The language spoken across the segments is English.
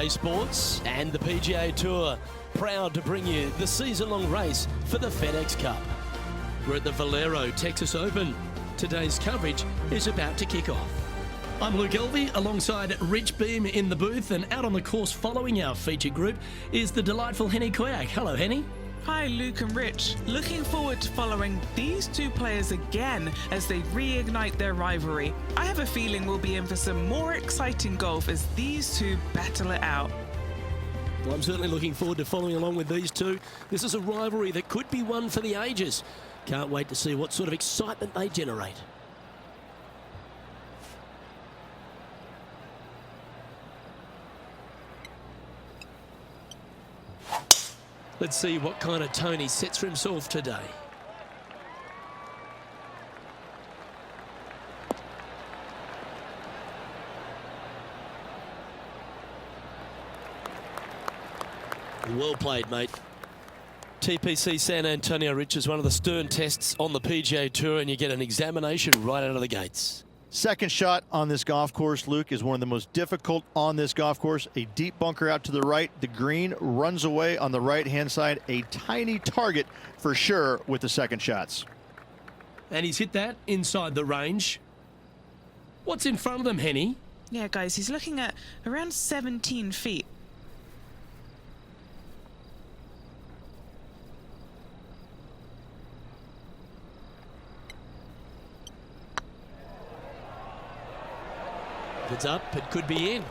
PGA Sports and the PGA Tour, proud to bring you the season-long race for the FedEx Cup. We're at the Valero Texas Open. Today's coverage is about to kick off. I'm Luke Elvey alongside Rich Beam in the booth, and out on the course following our featured group is the delightful Henny Koyak. Hello, Henny. Hi, Luke and Rich. Looking forward to following these two players again as they reignite their rivalry. I have a feeling we'll be in for some more exciting golf as these two battle it out. Well, I'm certainly looking forward to following along with these two. This is a rivalry that could be one for the ages. Can't wait to see what sort of excitement they generate. Let's see what kind of tone he sets for himself today. Well played, mate. TPC San Antonio, Rich, is one of the stern tests on the PGA Tour, and you get an examination right out of the gates. Second shot on this golf course, Luke, is one of the most difficult on this golf course. A deep bunker out to the right. The green runs away on the right-hand side. A tiny target for sure with the second shots. And he's hit that inside the range. What's in front of them, Henny? Yeah, guys, he's looking at around 17 feet. If it's up, it could be in.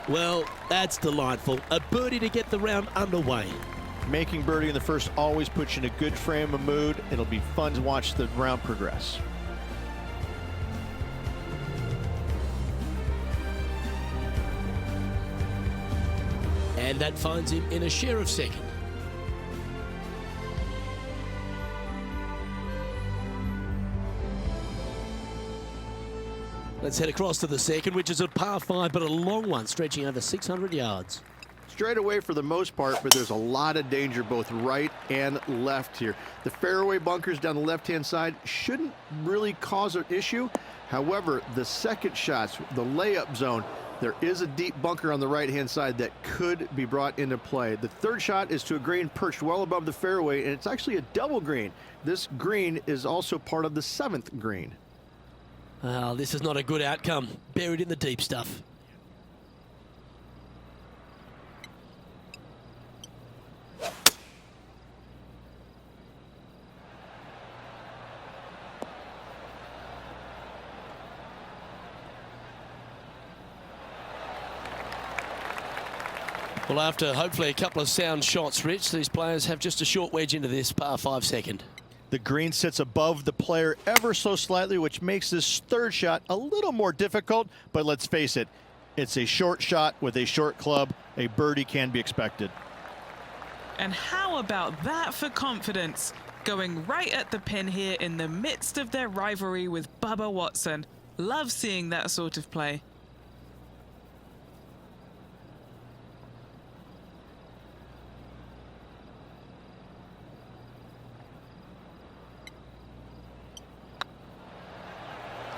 Well, that's delightful. A birdie to get the round underway. Making birdie in the first always puts you in a good frame of mood. It'll be fun to watch the round progress. And that finds him in a share of second. Let's head across to the second, which is a par 5, but a long one, stretching over 600 yards. Straight away for the most part, but there's a lot of danger both right and left here. The fairway bunkers down the left-hand side shouldn't really cause an issue. However, the second shots, the layup zone, there is a deep bunker on the right-hand side that could be brought into play. The third shot is to a green perched well above the fairway, and it's actually a double green. This green is also part of the 7th green. Oh, this is not a good outcome. Buried in the deep stuff. Well, after hopefully a couple of sound shots, Rich, these players have just a short wedge into this par 5 second. The green sits above the player ever so slightly, which makes this third shot a little more difficult. But let's face it, it's a short shot with a short club. A birdie can be expected. And how about that for confidence? Going right at the pin here in the midst of their rivalry with Bubba Watson. Love seeing that sort of play.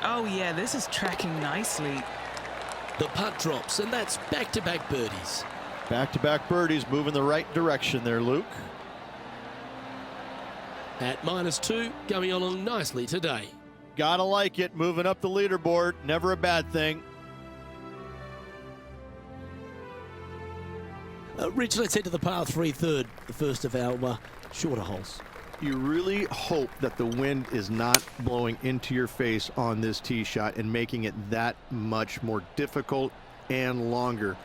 Oh yeah, this is tracking nicely. The putt drops, and that's back-to-back birdies. Back-to-back birdies, moving the right direction there, Luke. At -2, going along nicely today. Gotta like it, moving up the leaderboard, never a bad thing. Rich, let's head to the par 3 third, the first of our shorter holes. You really hope that the wind is not blowing into your face on this tee shot and making it that much more difficult and longer.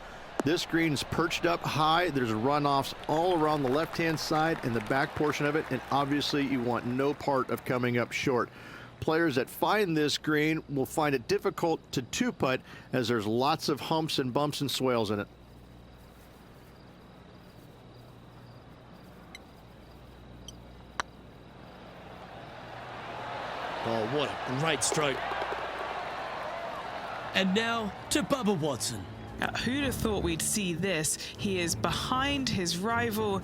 This green's perched up high. There's runoffs all around the left-hand side and the back portion of it, and obviously you want no part of coming up short. Players that find this green will find it difficult to two-putt as there's lots of humps and bumps and swales in it. Oh, what a great stroke. And now to Bubba Watson. Now, who'd have thought we'd see this? He is behind his rival.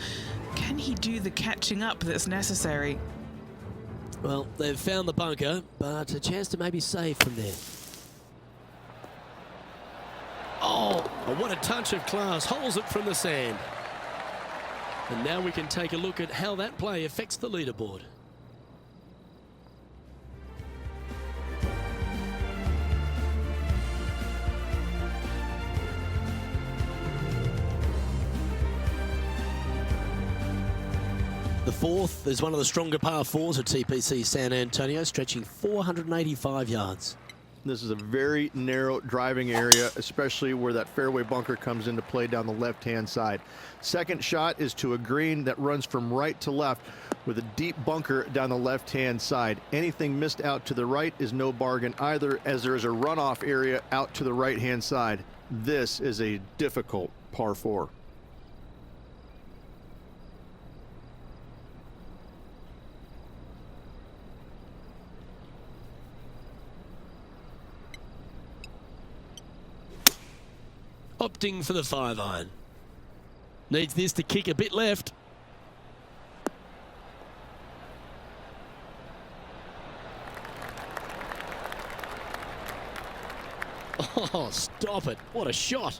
Can he do the catching up that's necessary? Well, they've found the bunker, but a chance to maybe save from there. Oh, Oh, what a touch of class. Holds it from the sand. And now we can take a look at how that play affects the leaderboard. The fourth is one of the stronger par fours at TPC San Antonio, stretching 485 yards. This is a very narrow driving area, especially where that fairway bunker comes into play down the left-hand side. Second shot is to a green that runs from right to left with a deep bunker down the left-hand side. Anything missed out to the right is no bargain either, as there is a runoff area out to the right-hand side. This is a difficult par 4. Opting for the 5-iron. Needs this to kick a bit left. Oh, stop it. What a shot.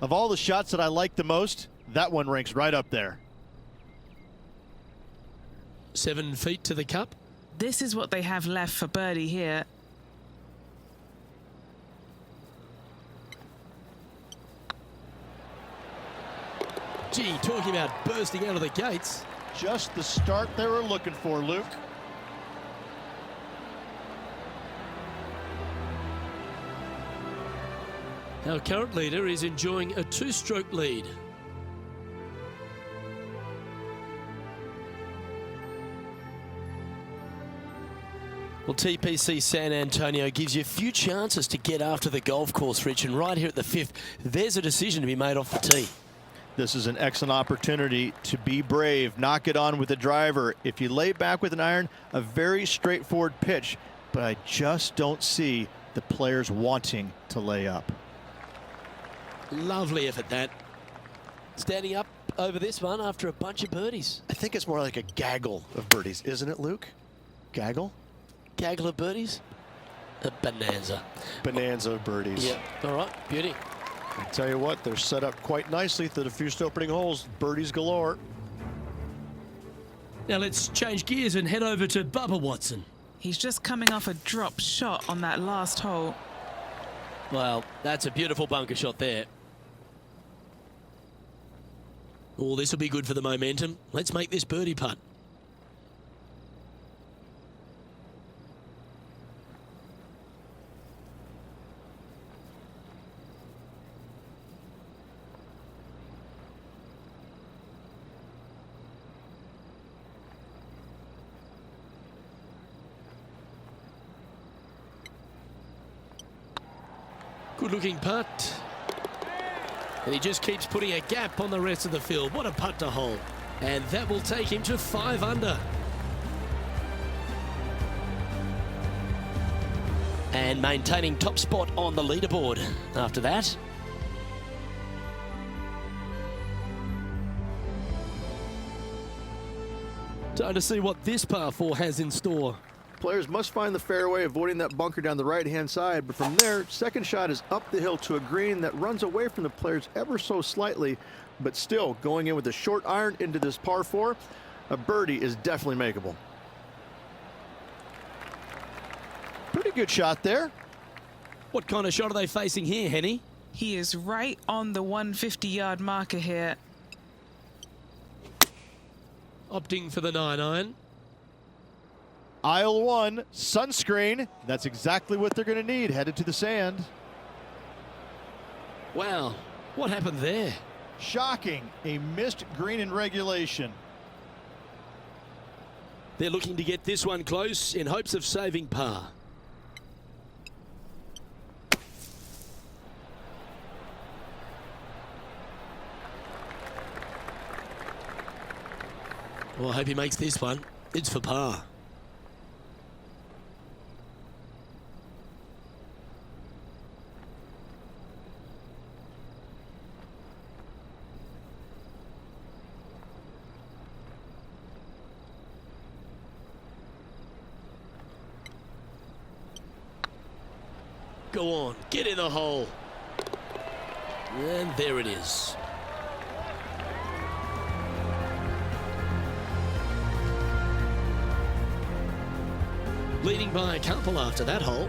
Of all the shots that I like the most, that one ranks right up there. 7 feet to the cup. This is what they have left for birdie here. Gee, talking about bursting out of the gates. Just the start they were looking for, Luke. Our current leader is enjoying a 2-stroke lead. Well, TPC San Antonio gives you a few chances to get after the golf course, Rich, and right here at the 5th, there's a decision to be made off the tee. This is an excellent opportunity to be brave, knock it on with the driver. If you lay back with an iron, a very straightforward pitch, but I just don't see the players wanting to lay up. Lovely effort, that. Standing up over this one after a bunch of birdies. I think it's more like a gaggle of birdies, isn't it, Luke? Gaggle? Gaggle of birdies? A bonanza. Bonanza of birdies. Yeah, all right, beauty. I tell you what, they're set up quite nicely through the first opening holes. Birdies galore. Now let's change gears and head over to Bubba Watson. He's just coming off a drop shot on that last hole. Well, that's a beautiful bunker shot there. Oh, this will be good for the momentum. Let's make this birdie putt. Good looking putt. And he just keeps putting a gap on the rest of the field. What a putt to hole. And that will take him to 5 under. And maintaining top spot on the leaderboard after that. Time to see what this par 4 has in store. Players must find the fairway, avoiding that bunker down the right-hand side. But from there, second shot is up the hill to a green that runs away from the players ever so slightly, but still going in with a short iron into this par 4. A birdie is definitely makeable. Pretty good shot there. What kind of shot are they facing here, Henny? He is right on the 150-yard marker here. Opting for the 9-iron. Aisle 1, sunscreen. That's exactly what they're going to need, headed to the sand. Wow, what happened there? Shocking, a missed green in regulation. They're looking to get this one close in hopes of saving par. Well, I hope he makes this one. It's for par. Go on, get in the hole. And there it is. Leading by a couple after that hole.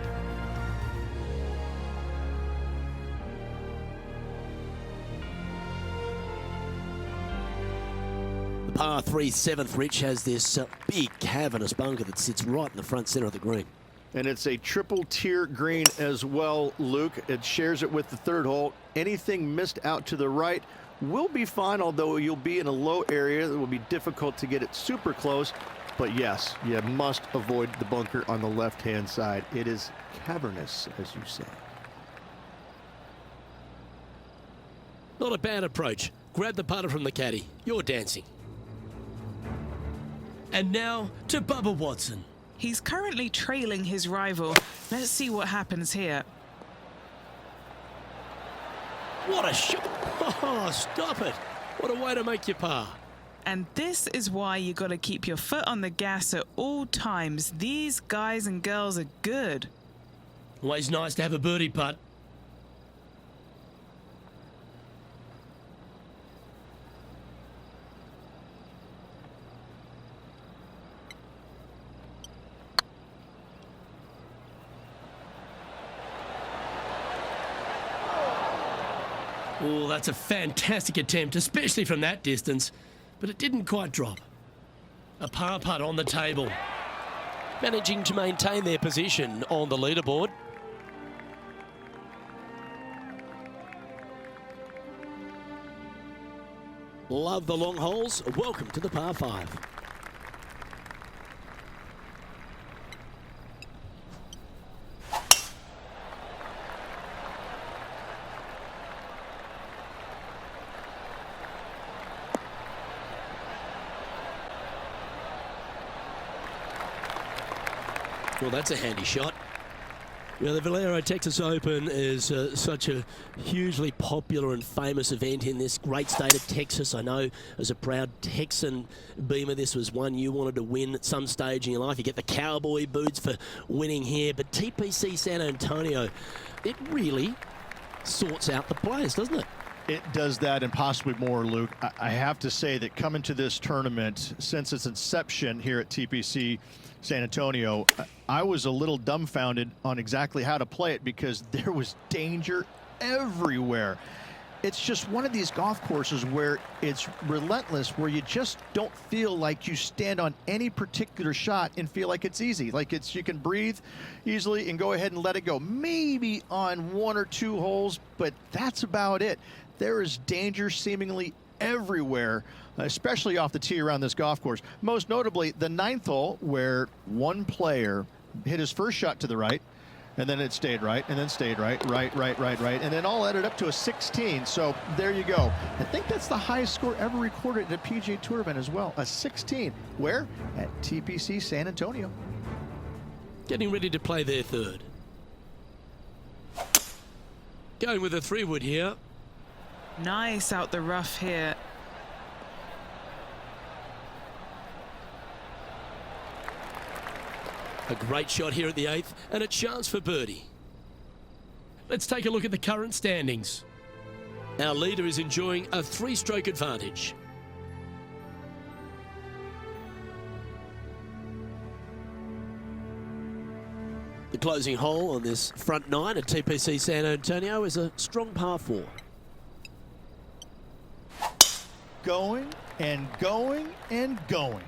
The par 3 7th, Rich, has this big cavernous bunker that sits right in the front center of the green. And it's a triple tier green as well, Luke. It shares it with the third hole. Anything missed out to the right will be fine, although you'll be in a low area. It will be difficult to get it super close. But yes, you must avoid the bunker on the left-hand side. It is cavernous, as you say. Not a bad approach. Grab the putter from the caddy. You're dancing. And now to Bubba Watson. He's currently trailing his rival. Let's see what happens here. What a shot. Oh, stop it. What a way to make your par. And this is why you got to keep your foot on the gas at all times. These guys and girls are good. Always nice to have a birdie putt. Oh, that's a fantastic attempt, especially from that distance. But it didn't quite drop. A par putt on the table. Managing to maintain their position on the leaderboard. Love the long holes. Welcome to the par 5. Well, that's a handy shot. Well, the Valero Texas Open is such a hugely popular and famous event in this great state of Texas. I know as a proud Texan, Beamer, this was one you wanted to win at some stage in your life. You get the cowboy boots for winning here, but TPC San Antonio, it really sorts out the players, doesn't it? It does that and possibly more, Luke. I have to say that coming to this tournament, since its inception here at TPC San Antonio, I was a little dumbfounded on exactly how to play it because there was danger everywhere. It's just one of these golf courses where it's relentless, where you just don't feel like you stand on any particular shot and feel like it's easy. Like you can breathe easily and go ahead and let it go. Maybe on 1 or 2 holes, but that's about it. There is danger seemingly everywhere, especially off the tee around this golf course. Most notably, the 9th hole, where one player hit his first shot to the right, and then it stayed right, and then stayed right, and then all added up to a 16. So there you go. I think that's the highest score ever recorded at a PGA Tour event as well, a 16. Where? At TPC San Antonio. Getting ready to play their third. Going with a 3-wood here. Nice out the rough here. A great shot here at the 8th and a chance for birdie. Let's take a look at the current standings. Our leader is enjoying a 3-stroke advantage. The closing hole on this front 9 at TPC San Antonio is a strong par 4. Going and going and going.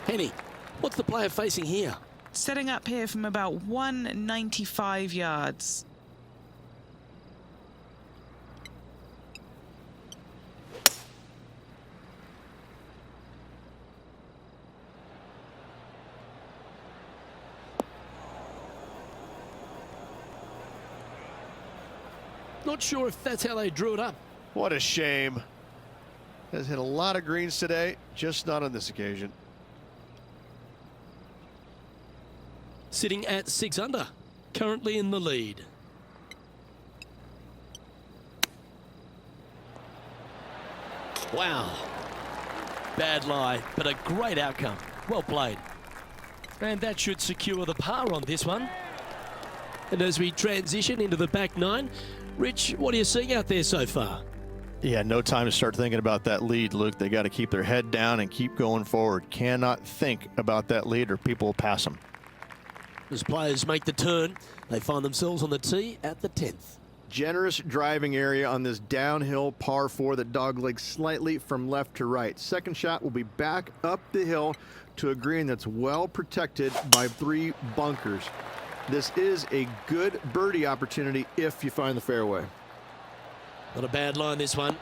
Henny, what's the player facing here? Setting up here from about 195 yards. Not sure if that's how they drew it up. What a shame. Has hit a lot of greens today, just not on this occasion. Sitting at 6 under, currently in the lead. Wow. Bad lie, but a great outcome. Well played. And that should secure the par on this one. And as we transition into the back nine, Rich, what are you seeing out there so far? Yeah, no time to start thinking about that lead, Luke. They got to keep their head down and keep going forward. Cannot think about that lead or people will pass them. As players make the turn, they find themselves on the tee at the 10th. Generous driving area on this downhill par 4 that doglegs slightly from left to right. Second shot will be back up the hill to a green that's well protected by 3 bunkers. This is a good birdie opportunity if you find the fairway. Not a bad line, this one.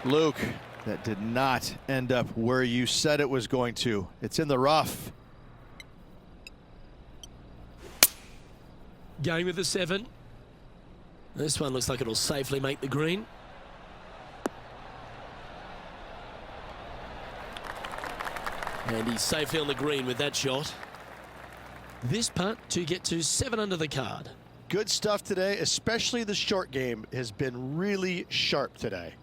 Luke, that did not end up where you said it was going to. It's in the rough. Going with the 7. This one looks like it'll safely make the green. And he's safely on the green with that shot. This putt to get to 7 under the card. Good stuff today, especially the short game has been really sharp today.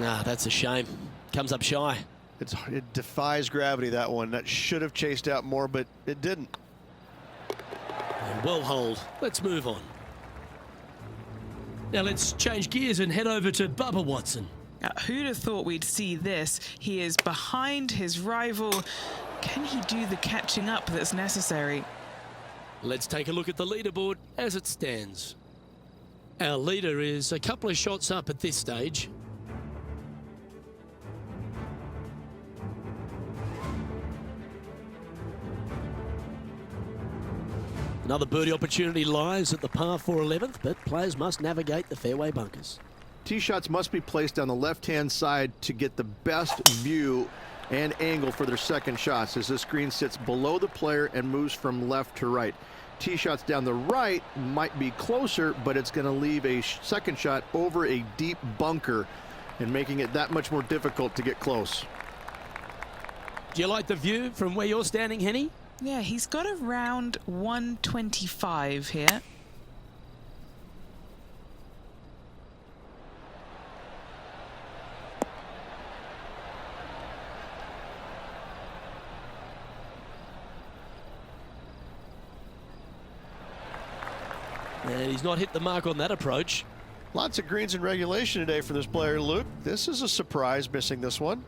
Ah, that's a shame. Comes up shy. It defies gravity, that one. That should have chased out more, but it didn't. And well hold. Let's move on. Now let's change gears and head over to Bubba Watson. Who'd have thought we'd see this? He is behind his rival. Can he do the catching up that's necessary? Let's take a look at the leaderboard as it stands. Our leader is a couple of shots up at this stage. Another birdie opportunity lies at the par 4 11th, but players must navigate the fairway bunkers. Tee shots must be placed on the left-hand side to get the best view and angle for their second shots, as this green sits below the player and moves from left to right. Tee shots down the right might be closer, but it's going to leave a second shot over a deep bunker and making it that much more difficult to get close. Do you like the view from where you're standing, Henny? Yeah, he's got around 125 here. And he's not hit the mark on that approach. Lots of greens in regulation today for this player, Luke. This is a surprise, missing this one.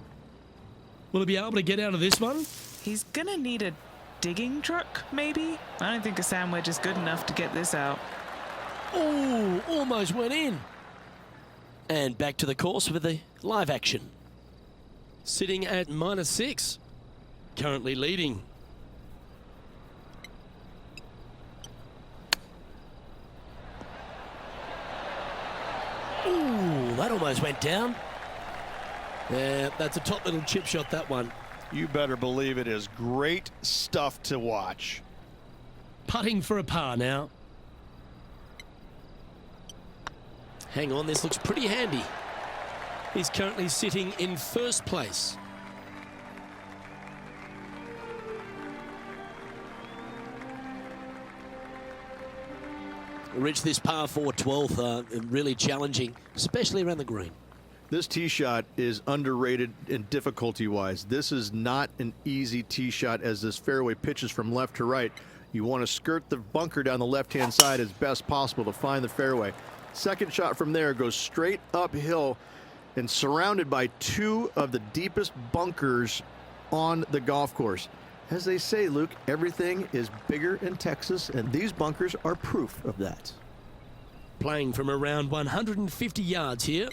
Will he be able to get out of this one? He's gonna need a digging truck, maybe? I don't think a sand wedge is good enough to get this out. Oh, almost went in. And back to the course with the live action. Sitting at -6. Currently leading. Ooh, that almost went down. Yeah, that's a top little chip shot, that one. You better believe it is great stuff to watch. Putting for a par now. Hang on, this looks pretty handy. He's currently sitting in first place. Rich, this par 4 12th, really challenging, especially around the green. This tee shot is underrated in difficulty-wise. This is not an easy tee shot as this fairway pitches from left to right. You want to skirt the bunker down the left-hand side as best possible to find the fairway. Second shot from there goes straight uphill and surrounded by 2 of the deepest bunkers on the golf course. As they say, Luke, everything is bigger in Texas, and these bunkers are proof of that. Playing from around 150 yards here.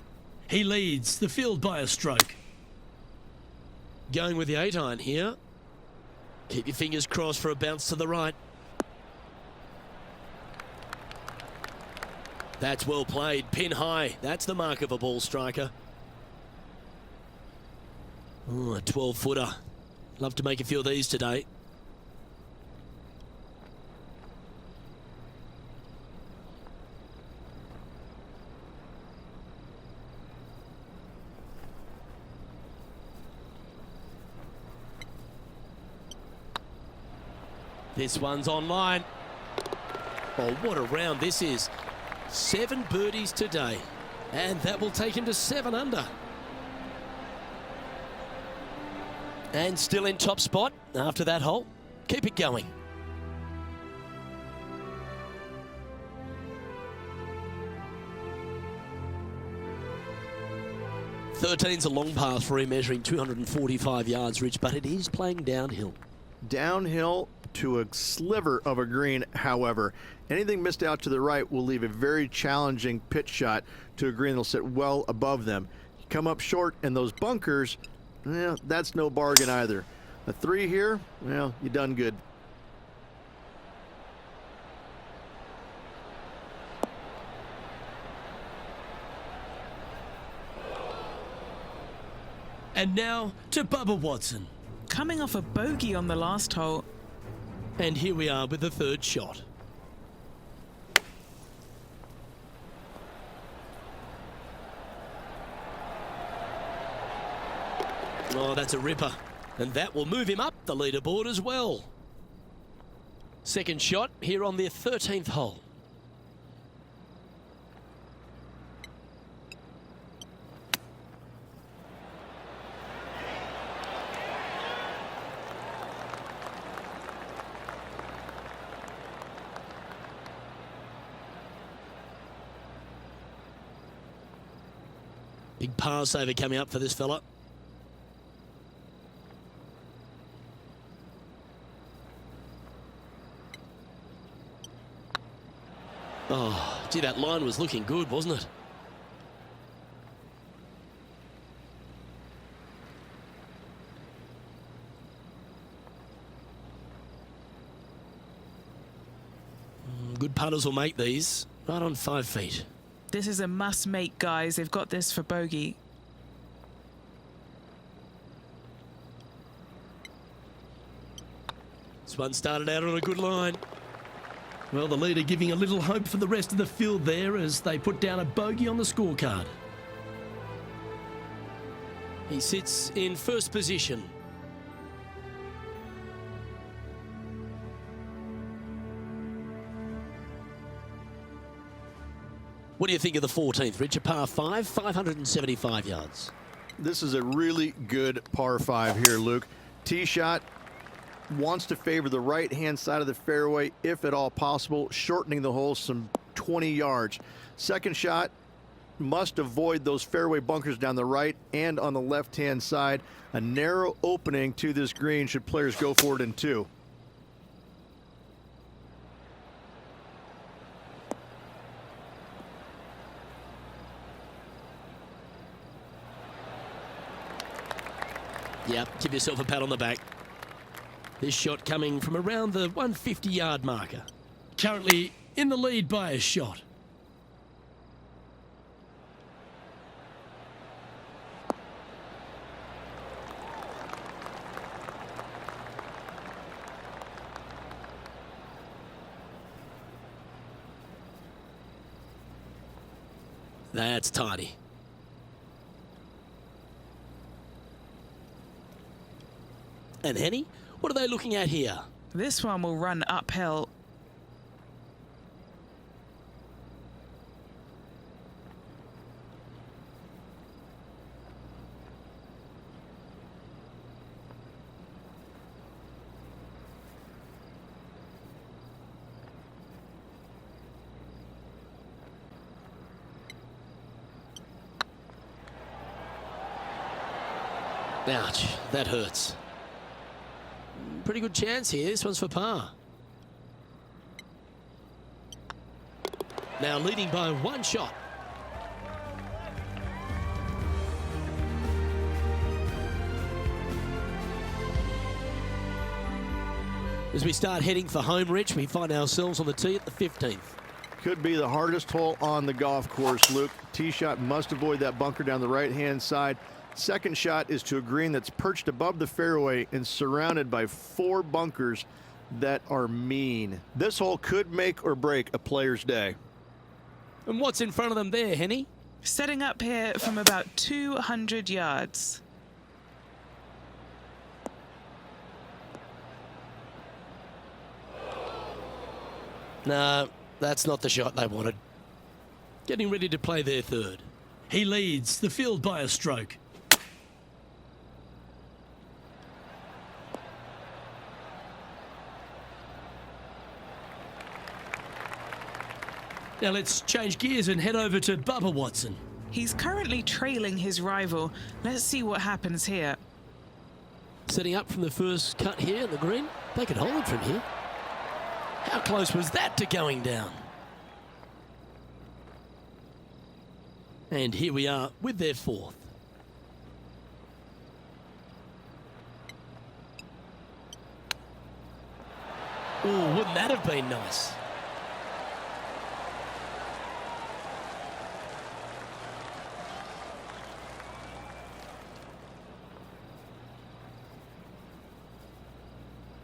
He leads the field by a stroke. Going with the 8-iron here. Keep your fingers crossed for a bounce to the right. That's well played. Pin high. That's the mark of a ball striker. Oh, a 12-footer. Love to make a few of these today. This one's online. Oh, what a round this is. 7 birdies today. And that will take him to 7 under. And still in top spot after that hole. Keep it going. Thirteen's a long par 3 measuring 245 yards, Rich, but it is playing downhill. Downhill to a sliver of a green, however. Anything missed out to the right will leave a very challenging pitch shot to a green that'll sit well above them. You come up short, and those bunkers, that's no bargain either. A 3 here, well, you done good. And now to Bubba Watson. Coming off a bogey on the last hole. And here we are with the 3rd shot. Oh, that's a ripper. And that will move him up the leaderboard as well. 2nd shot here on their 13th hole. Big par saver coming up for this fella. Oh, gee, that line was looking good, wasn't it? Good putters will make these right on 5 feet. This is a must-make, guys. They've got this for bogey. This one started out on a good line. Well, the leader giving a little hope for the rest of the field there as they put down a bogey on the scorecard. He sits in 1st position. What do you think of the 14th, Rich? A par 5, 575 yards. This is a really good par 5 here, Luke. Tee shot wants to favor the right-hand side of the fairway, if at all possible, shortening the hole some 20 yards. 2nd shot must avoid those fairway bunkers down the right and on the left-hand side. A narrow opening to this green should players go for it in 2. Yep, give yourself a pat on the back. This shot coming from around the 150-yard marker. Currently in the lead by a shot. That's tidy. And Henny, what are they looking at here? This one will run uphill. Ouch, that hurts. Pretty good chance here. This one's for par. Now leading by 1 shot. As we start heading for home, Rich, we find ourselves on the tee at the 15th. Could be the hardest hole on the golf course, Luke. Tee shot must avoid that bunker down the right-hand side. 2nd shot is to a green that's perched above the fairway and surrounded by 4 bunkers that are mean. This hole could make or break a player's day. And what's in front of them there, Henny? Setting up here from about 200 yards. No, that's not the shot they wanted. Getting ready to play their third. He leads the field by a stroke. Now let's change gears and head over to Bubba Watson. He's currently trailing his rival. Let's see what happens here. Setting up from the first cut here in the green. They could hold it from here. How close was that to going down? And here we are with their fourth. Oh, wouldn't that have been nice?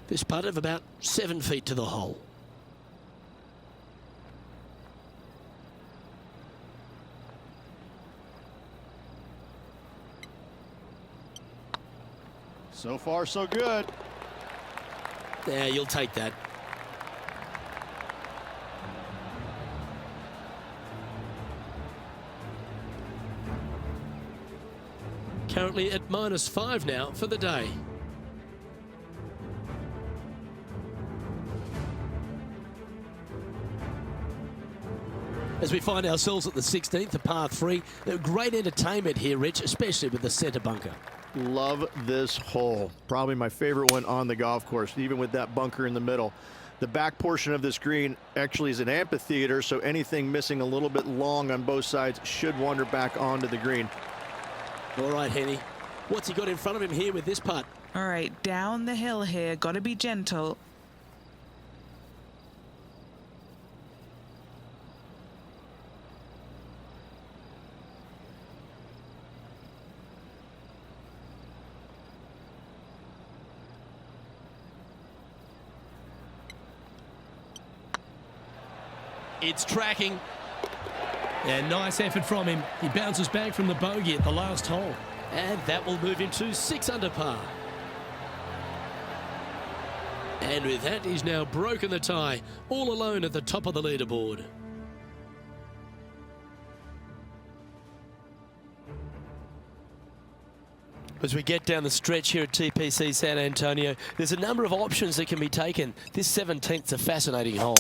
This putt of about 7 feet to the hole. So far, so good. Yeah, you'll take that. Currently at -5 now for the day. As we find ourselves at the 16th, a par 3. Great entertainment here, Rich, especially with the centre bunker. Love this hole. Probably my favorite one on the golf course, even with that bunker in the middle. The back portion of this green actually is an amphitheater, so anything missing a little bit long on both sides should wander back onto the green. All right, Henny. What's he got in front of him here with this putt? All right, down the hill here. Got to be gentle. It's tracking. And nice effort from him. He bounces back from the bogey at the last hole. And that will move him to 6 under par. And with that, he's now broken the tie, all alone at the top of the leaderboard. As we get down the stretch here at TPC San Antonio, there's a number of options that can be taken. This 17th is a fascinating hole.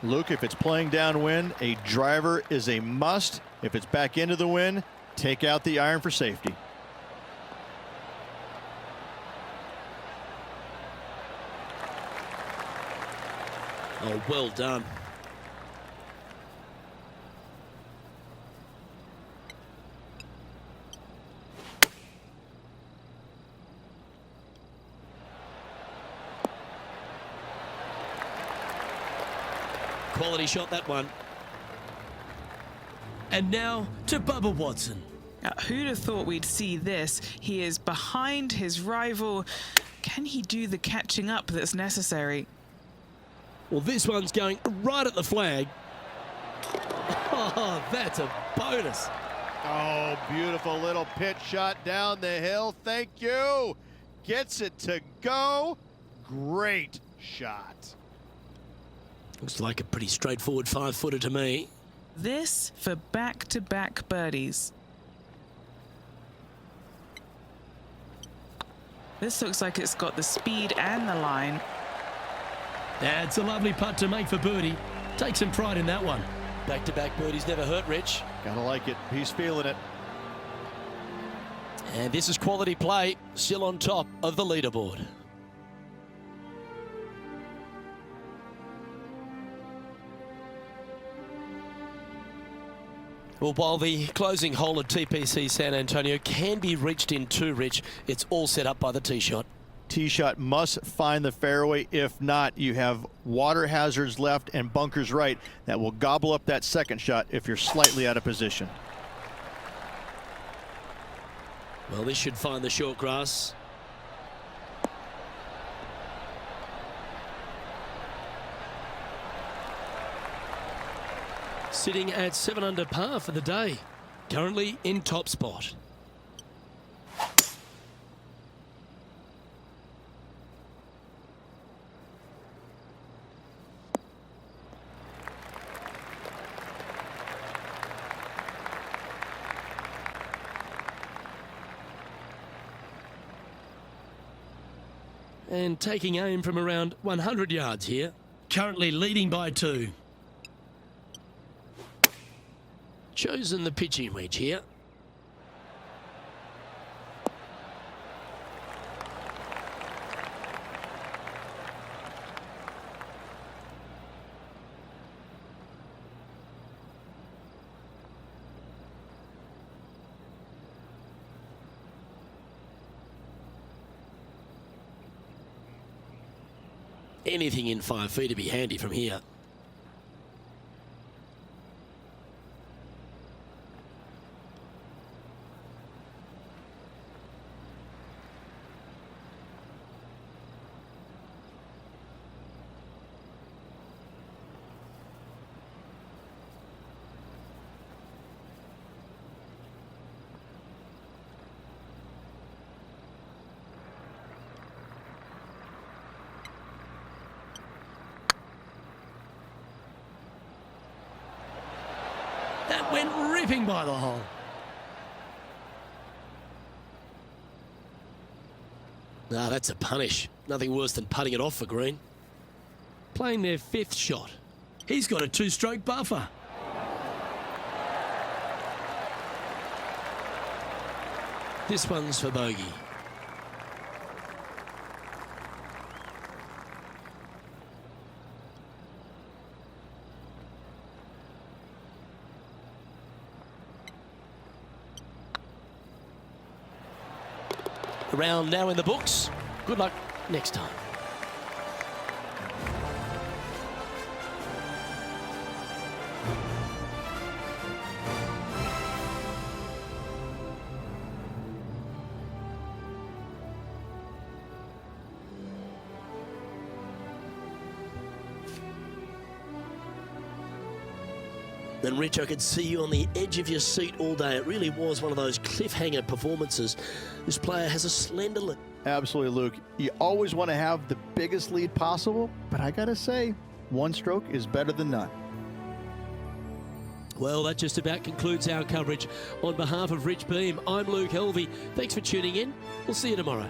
Luke, if it's playing downwind, a driver is a must. If it's back into the wind, take out the iron for safety. Oh, well done. Quality shot, that one. And now to Bubba Watson. Who'd have thought we'd see this? He is behind his rival. Can he do the catching up that's necessary? Well, this one's going right at the flag. Oh, that's a bonus. Oh, beautiful little pitch shot down the hill. Thank you. Gets it to go. Great shot. Looks like a pretty straightforward 5-footer to me. This for back-to-back birdies. This looks like it's got the speed and the line. That's a lovely putt to make for birdie. Take some pride in that one. Back-to-back birdies never hurt, Rich. Gotta like it. He's feeling it. And this is quality play, still on top of the leaderboard. Well, while the closing hole at TPC San Antonio can be reached in 2, Rich, it's all set up by the tee shot. Tee shot must find the fairway. If not, you have water hazards left and bunkers right that will gobble up that second shot if you're slightly out of position. Well, this should find the short grass. Sitting at 7 under par for the day. Currently in top spot. and taking aim from around 100 yards here. Currently leading by 2. Chosen the pitching wedge here. Anything in 5 feet to be handy from here. That went ripping by the hole. Ah, that's a punish. Nothing worse than putting it off for green. Playing their 5th shot. He's got a 2-stroke buffer. This one's for bogey. A round now in the books. Good luck next time. And Rich, I could see you on the edge of your seat all day. It really was one of those cliffhanger performances. This player has a slender lead. Absolutely, Luke. You always want to have the biggest lead possible, but I gotta say, 1 stroke is better than none. Well, that just about concludes our coverage. On behalf of Rich Beam, I'm Luke Helvey. Thanks for tuning in. We'll see you tomorrow.